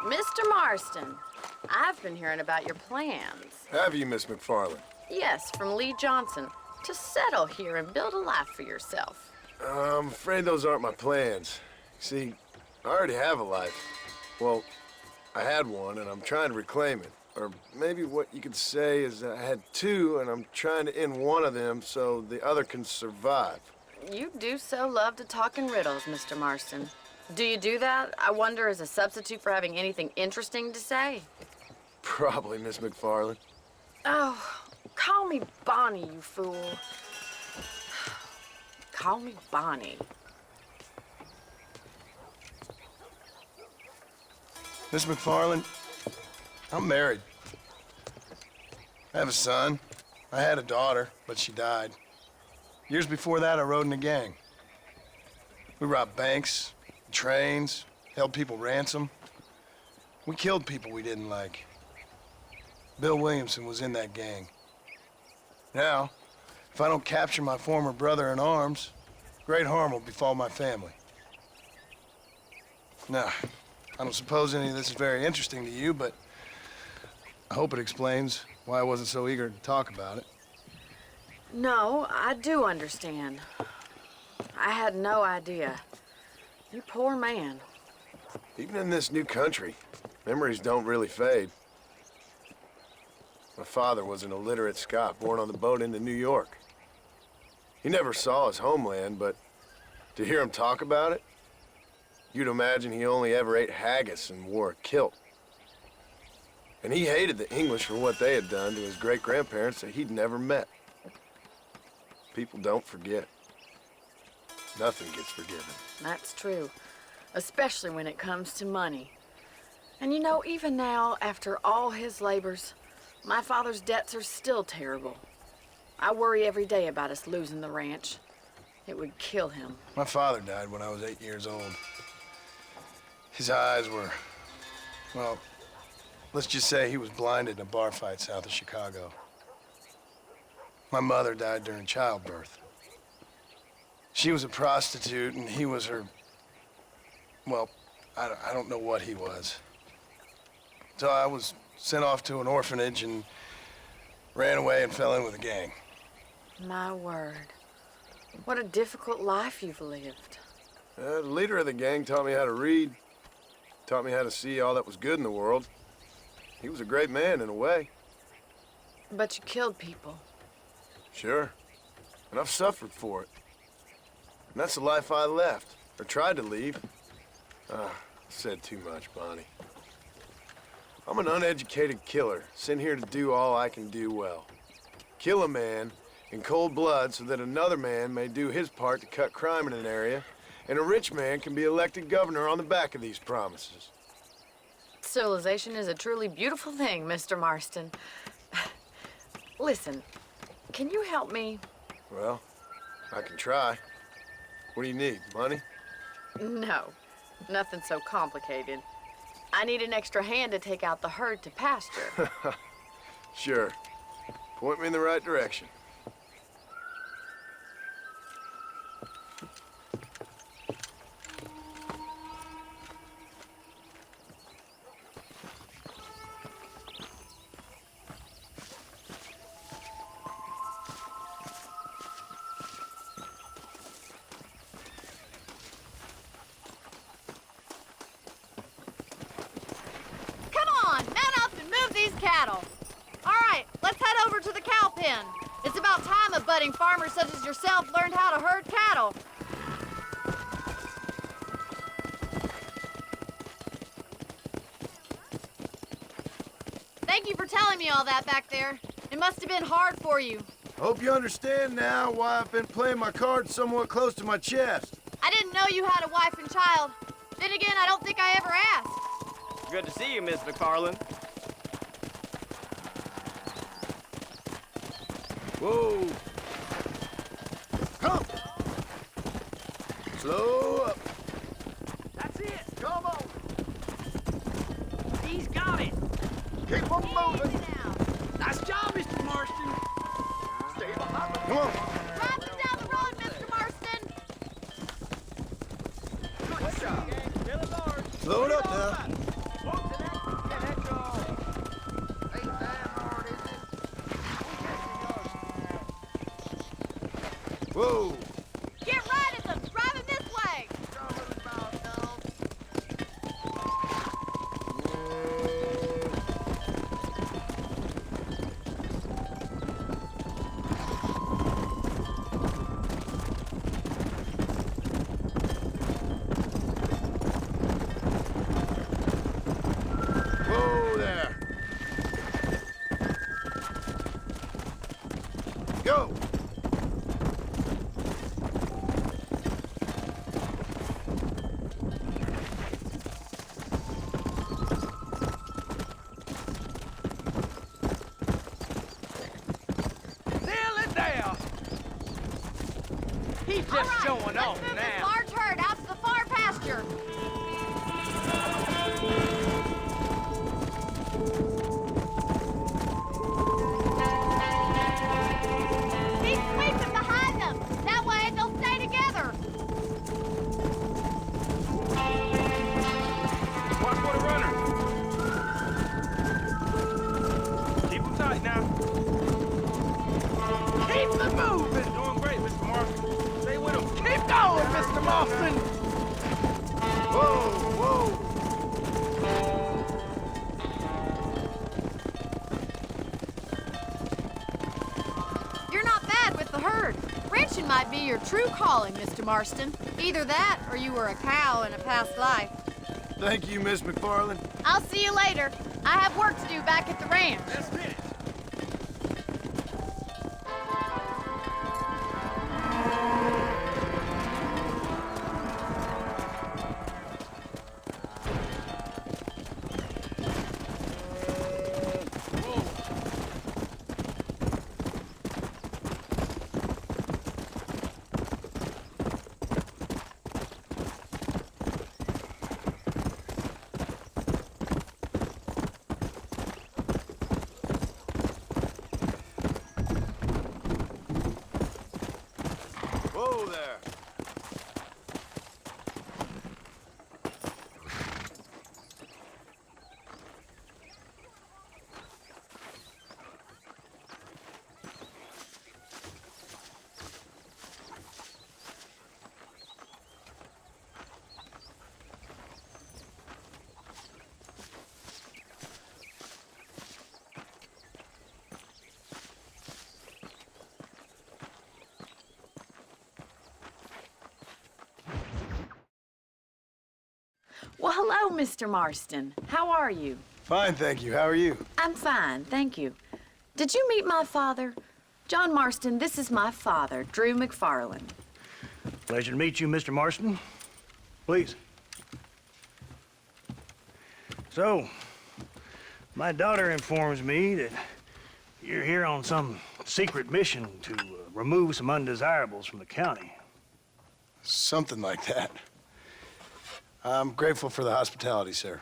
Mr. Marston, I've been hearing about your plans. Have you, Miss McFarland? Yes, from Lee Johnson, to settle here and build a life for yourself. I'm afraid those aren't my plans. See, I already have a life. Well, I had one, and I'm trying to reclaim it. Or maybe what you could say is I had two, and I'm trying to end one of them so the other can survive. You do so love to talk in riddles, Mr. Marston. Do you do that, I wonder, as a substitute for having anything interesting to say? Probably, Miss McFarland. Oh, call me Bonnie, you fool. Call me Bonnie. Miss McFarland, I'm married. I have a son. I had a daughter, but she died. Years before that, I rode in a gang. We robbed banks, trains, held people ransom. We killed people we didn't like. Bill Williamson was in that gang. Now, if I don't capture my former brother in arms, great harm will befall my family. Now, I don't suppose any of this is very interesting to you, but I hope it explains why I wasn't so eager to talk about it. No, I do understand. I had no idea. You poor man. Even in this new country, memories don't really fade. My father was an illiterate Scot born on the boat into New York. He never saw his homeland, but to hear him talk about it, you'd imagine he only ever ate haggis and wore a kilt. And he hated the English for what they had done to his great-grandparents that he'd never met. People don't forget. Nothing gets forgiven. That's true, especially when it comes to money. And you know, even now, after all his labors, my father's debts are still terrible. I worry every day about us losing the ranch. It would kill him. My father died when I was 8 years old. His eyes were, well, let's just say he was blinded in a bar fight south of Chicago. My mother died during childbirth. She was a prostitute, and he was her, well, I don't know what he was. So I was sent off to an orphanage and ran away and fell in with a gang. My word. What a difficult life you've lived. The leader of the gang taught me how to read, taught me how to see all that was good in the world. He was a great man in a way. But you killed people. Sure. And I've suffered for it. And that's the life I left, or tried to leave. I said too much, Bonnie. I'm an uneducated killer, sent here to do all I can do well. Kill a man in cold blood so that another man may do his part to cut crime in an area, and a rich man can be elected governor on the back of these promises. Civilization is a truly beautiful thing, Mr. Marston. Listen, can you help me? Well, I can try. What do you need, money? No, nothing so complicated. I need an extra hand to take out the herd to pasture. Sure. Point me in the right direction. Cattle. All right, let's head over to the cow pen. It's about time a budding farmer such as yourself learned how to herd cattle. Thank you for telling me all that back there. It must have been hard for you. Hope you understand now why I've been playing my cards somewhat close to my chest. I didn't know you had a wife and child. Then again, I don't think I ever asked. Good to see you, Miss McFarland. Whoa! Come! Slow up. That's it. Come on. He's got it. Keep on moving. Nice job, Mr. Marston. Stay behind me. Come on. Drive them down the road, Mr. Marston. Good job. Slow it up now. Whoa! Get right at them! Drive them this way! Whoa there! Go! Nail it down. He's just All right, showing let's off move this now. large herd out to the far pasture. Keep sweeping behind them. That way they'll stay together. Watch for the runner. Keep him tight now. Keep them moving. Doing great, Mr. Marston. Stay with him. Keep going, Mr. Marston. Whoa! Whoa! You're not bad with the herd. Ranching might be your true calling, Mr. Marston. Either that, or you were a cow in a past life. Thank you, Miss McFarland. I'll see you later. I have work to do back at the ranch. Let's hit it. Whoa there! Well, hello, Mr. Marston. How are you? Fine, thank you. How are you? I'm fine, thank you. Did you meet my father? John Marston, this is my father, Drew McFarland. Pleasure to meet you, Mr. Marston. Please. So, my daughter informs me that you're here on some secret mission to remove some undesirables from the county. Something like that. I'm grateful for the hospitality, sir.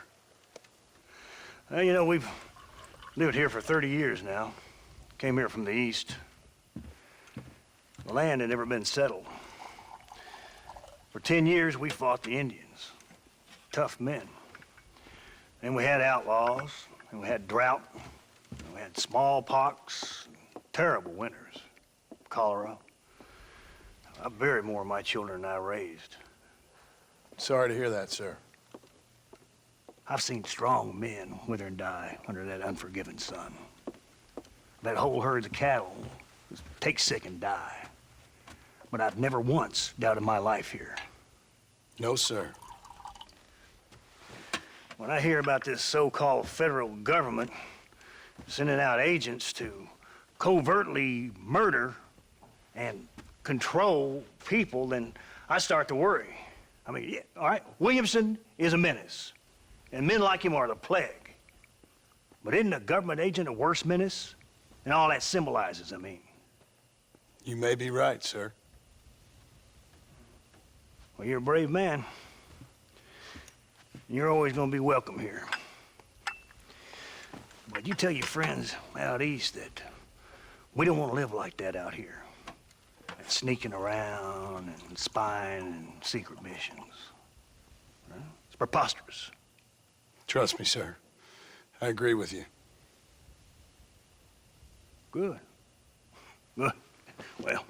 Well, you know, we've lived here for 30 years now. Came here from the east. The land had never been settled. For 10 years, we fought the Indians. Tough men. Then we had outlaws, and we had drought, and we had smallpox, terrible winters, cholera. I buried more of my children than I raised. Sorry to hear that, sir. I've seen strong men wither and die under that unforgiving sun. That whole herds of cattle just take sick and die. But I've never once doubted my life here. No, sir. When I hear about this so-called federal government sending out agents to covertly murder and control people, then I start to worry. I mean, yeah, all right, Williamson is a menace, and men like him are the plague. But isn't a government agent a worse menace? And all that symbolizes, I mean. You may be right, sir. Well, you're a brave man. You're always gonna be welcome here. But you tell your friends out east that we don't want to live like that out here. Sneaking around and spying and secret missions. Huh? It's preposterous. Trust me, sir. I agree with you. Good. Good. Well,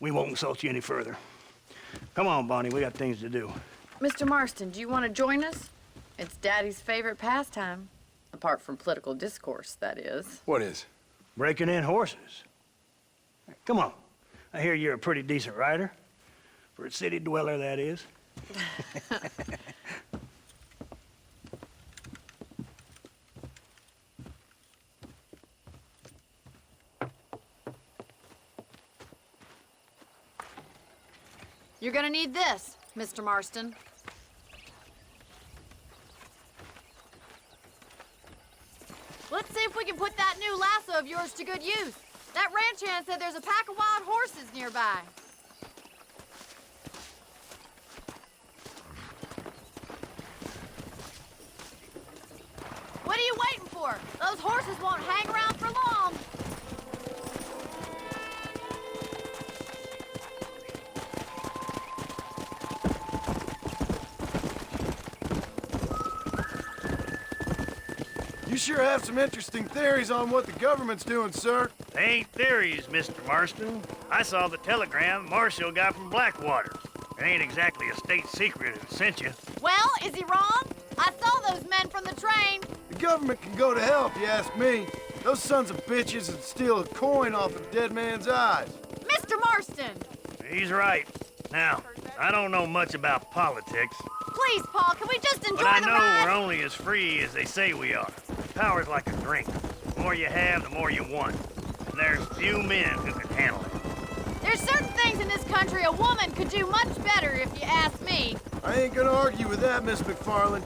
We won't insult you any further. Come on, Bonnie, we got things to do. Mr. Marston, do you want to join us? It's Daddy's favorite pastime. Apart from political discourse, that is. What is? Breaking in horses. Come on. I hear you're a pretty decent rider. For a city dweller, that is. You're gonna need this, Mr. Marston. Let's see if we can put that new lasso of yours to good use. That ranch hand said there's a pack of wild horses nearby. What are you waiting for? Those horses won't hang around for long. You sure have some interesting theories on what the government's doing, sir. They ain't theories, Mr. Marston. I saw the telegram Marshall got from Blackwater. It ain't exactly a state secret it sent you. Well, is he wrong? I saw those men from the train. The government can go to hell if you ask me. Those sons of bitches would steal a coin off a dead man's eyes. Mr. Marston! He's right. Now, I don't know much about politics, Please, Paul, can we just enjoy but I the know ride? we're only as free as they say we are. Power's like a drink. The more you have, the more you want. And there's few men who can handle it. There's certain things in this country a woman could do much better, if you ask me. I ain't gonna argue with that, Miss McFarland.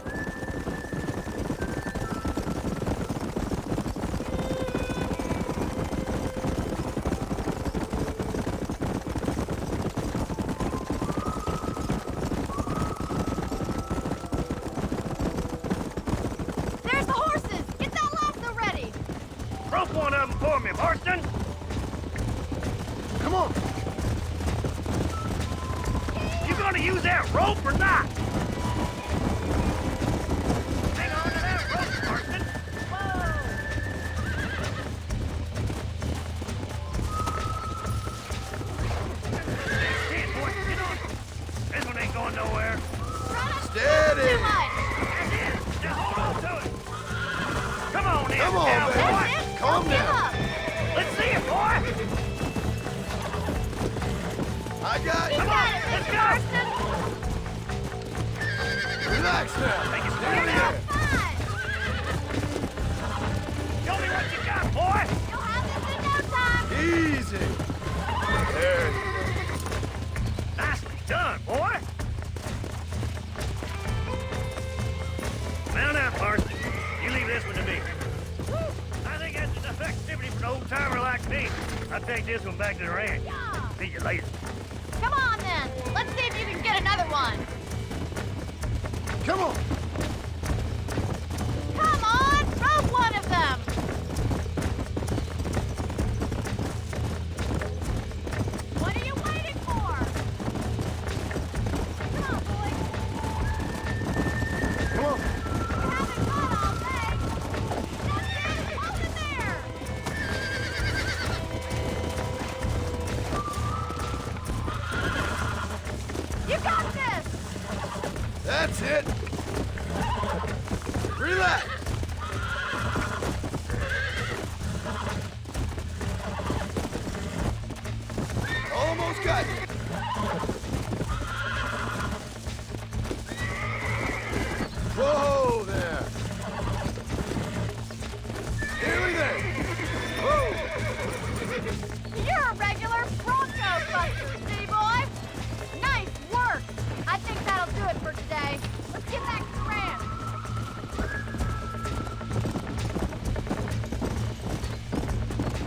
There's the horses! Get that lasso ready! Rope one of them for me, Marston! Come on! You gonna use that rope or not? Hang on to that rope, Marston! Shit, boy, get on! This one ain't going nowhere. Steady! Too much! That's it! Now hold on to it! Come on in, Come on, cowboy! baby. That's it! Calm Don't give down. up. Let's see it, boy! I got You you! got it, Let's Mr. go. Marston! Relax now! Take it Stay slow there. now. Fine! Show me what you got, boy! You'll have this in no time! Easy! There it is. Nicely done, boy! Mount out, Marston. You leave this one to me. I think that's enough activity for an old-timer like me. I'll take this one back to the ranch. Yeah. See you later. Come on, then. Let's see if you can get another one. Come on! Come on! Rope one of them! What are you waiting for? Come on, boys. Come on! You haven't gone all day. That's it! Hold it there! You got this! That's it! Relax! Almost got you! Whoa there! Nearly there! Whoa! You're a regular Bronco buster, city boy! Nice work! I think that'll do it for today. Let's get back to the ranch.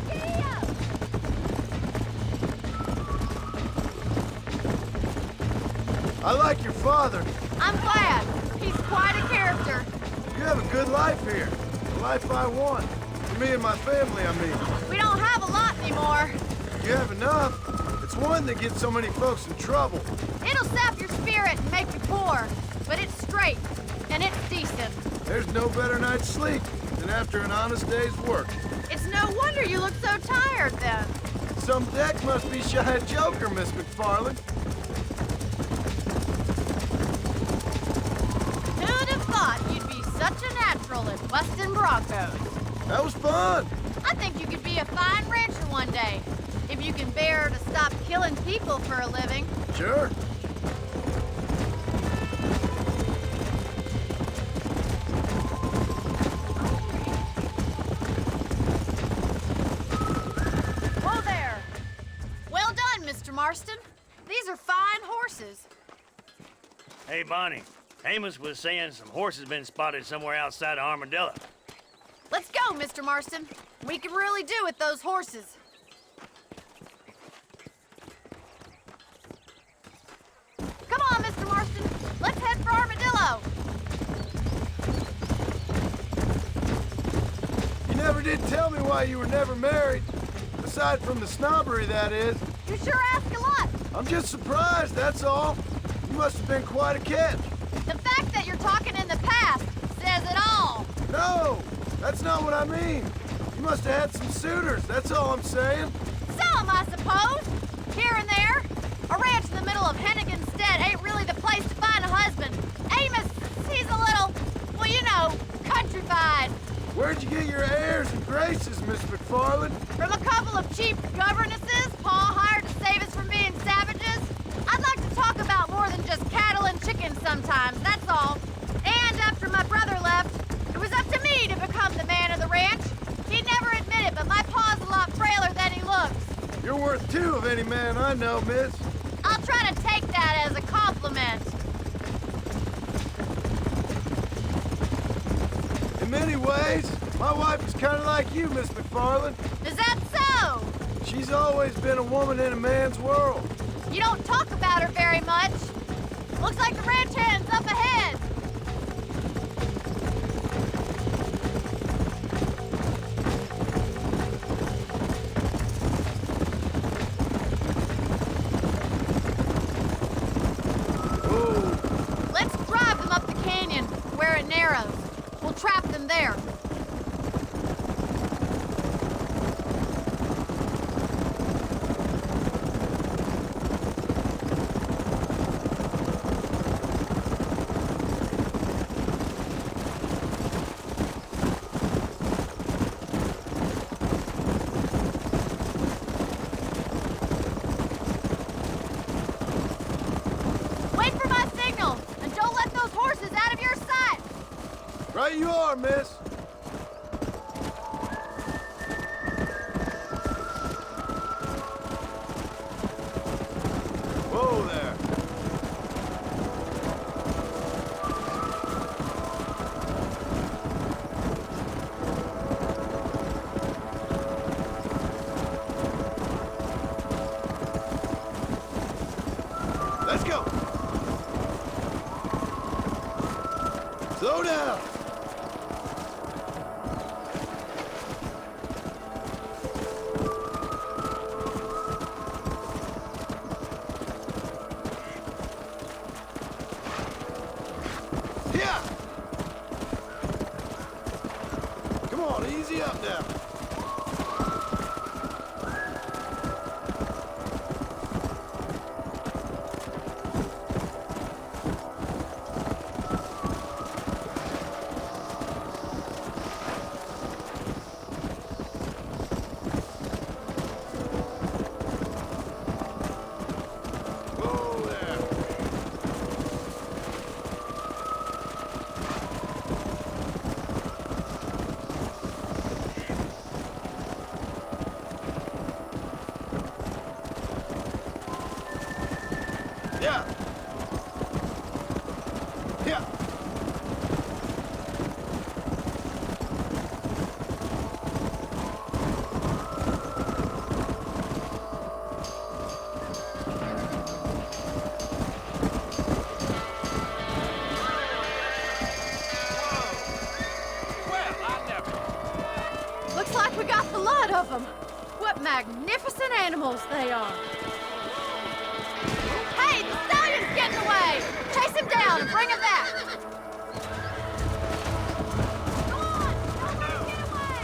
Giddy up! I like your father. I'm glad. He's quite a character. You have a good life here. The life I want. For me and my family, I mean. We don't have a lot anymore. You have enough. It's one that gets so many folks in trouble. It'll sap your spirit and make you poor. But it's straight, and it's decent. There's no better night's sleep than after an honest day's work. It's no wonder you look so tired then. Some deck must be shy of Joker, Miss McFarland. Who'd have thought you'd be such a natural at busting Broncos? That was fun. I think you could be a fine rancher one day, if you can bear to stop killing people for a living. Sure. Whoa there! Well done, Mr. Marston. These are fine horses. Hey, Bonnie. Amos was saying some horses been spotted somewhere outside of Armadillo. Let's go, Mr. Marston. We can really do with those horses. Come on, Mr. Marston. Let's head for Armadillo. You never did tell me why you were never married. Aside from the snobbery, that is. You sure ask a lot. I'm just surprised, that's all. You must have been quite a catch. The fact that you're talking in the past says it all. No, that's not what I mean. You must have had some suitors, that's all I'm saying. Some, I suppose. Here and there. A ranch in the middle of Hennigan's Stead ain't really the place to find a husband. Amos, he's a little, well, you know, countrified. Where'd you get your airs and graces, Miss McFarland? From a couple of cheap governesses Pa hired to save us from being savages. I'd like to talk about more than just cattle and chickens sometimes, that's all. And after my brother left, it was up to me to become the man of the ranch. He'd never admit it, but my pa's a lot frailer than he looks. You're worth two of any man I know, miss. I'll try to take that as a compliment. In many ways, my wife is kind of like you, Miss McFarland. Is that so? She's always been a woman in a man's world. You don't talk about her very much. Looks like the ranch hand's up ahead. Oh, Let's drive them up the canyon where it narrows. We'll trap them there. Wait for my signal, and don't let those horses out of your sight. right you are, miss. Whoa there. Let's go. Slow down. Yeah. Come on, easy up now. Whoa there. Yeah. Yeah. Well, I never. Looks like we got the lot of them. What magnificent animals they are. Hey, the stallion's getting away. Chase him down and bring him back. Go on, don't let him get away.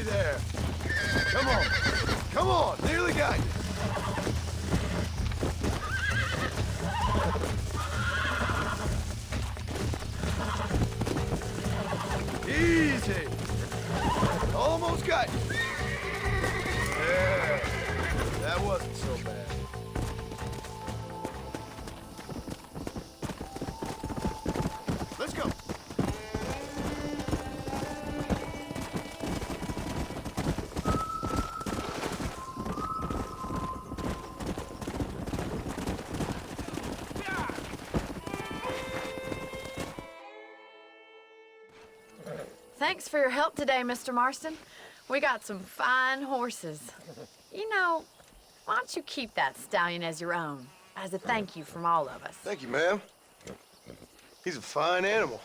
Easy there. Come on. Come on. Nearly got you. Easy. Almost got you. Yeah. That wasn't so bad. Let's go. Thanks for your help today, Mr. Marston. We got some fine horses. You know, why don't you keep that stallion as your own, as a thank you from all of us? Thank you, ma'am. He's a fine animal.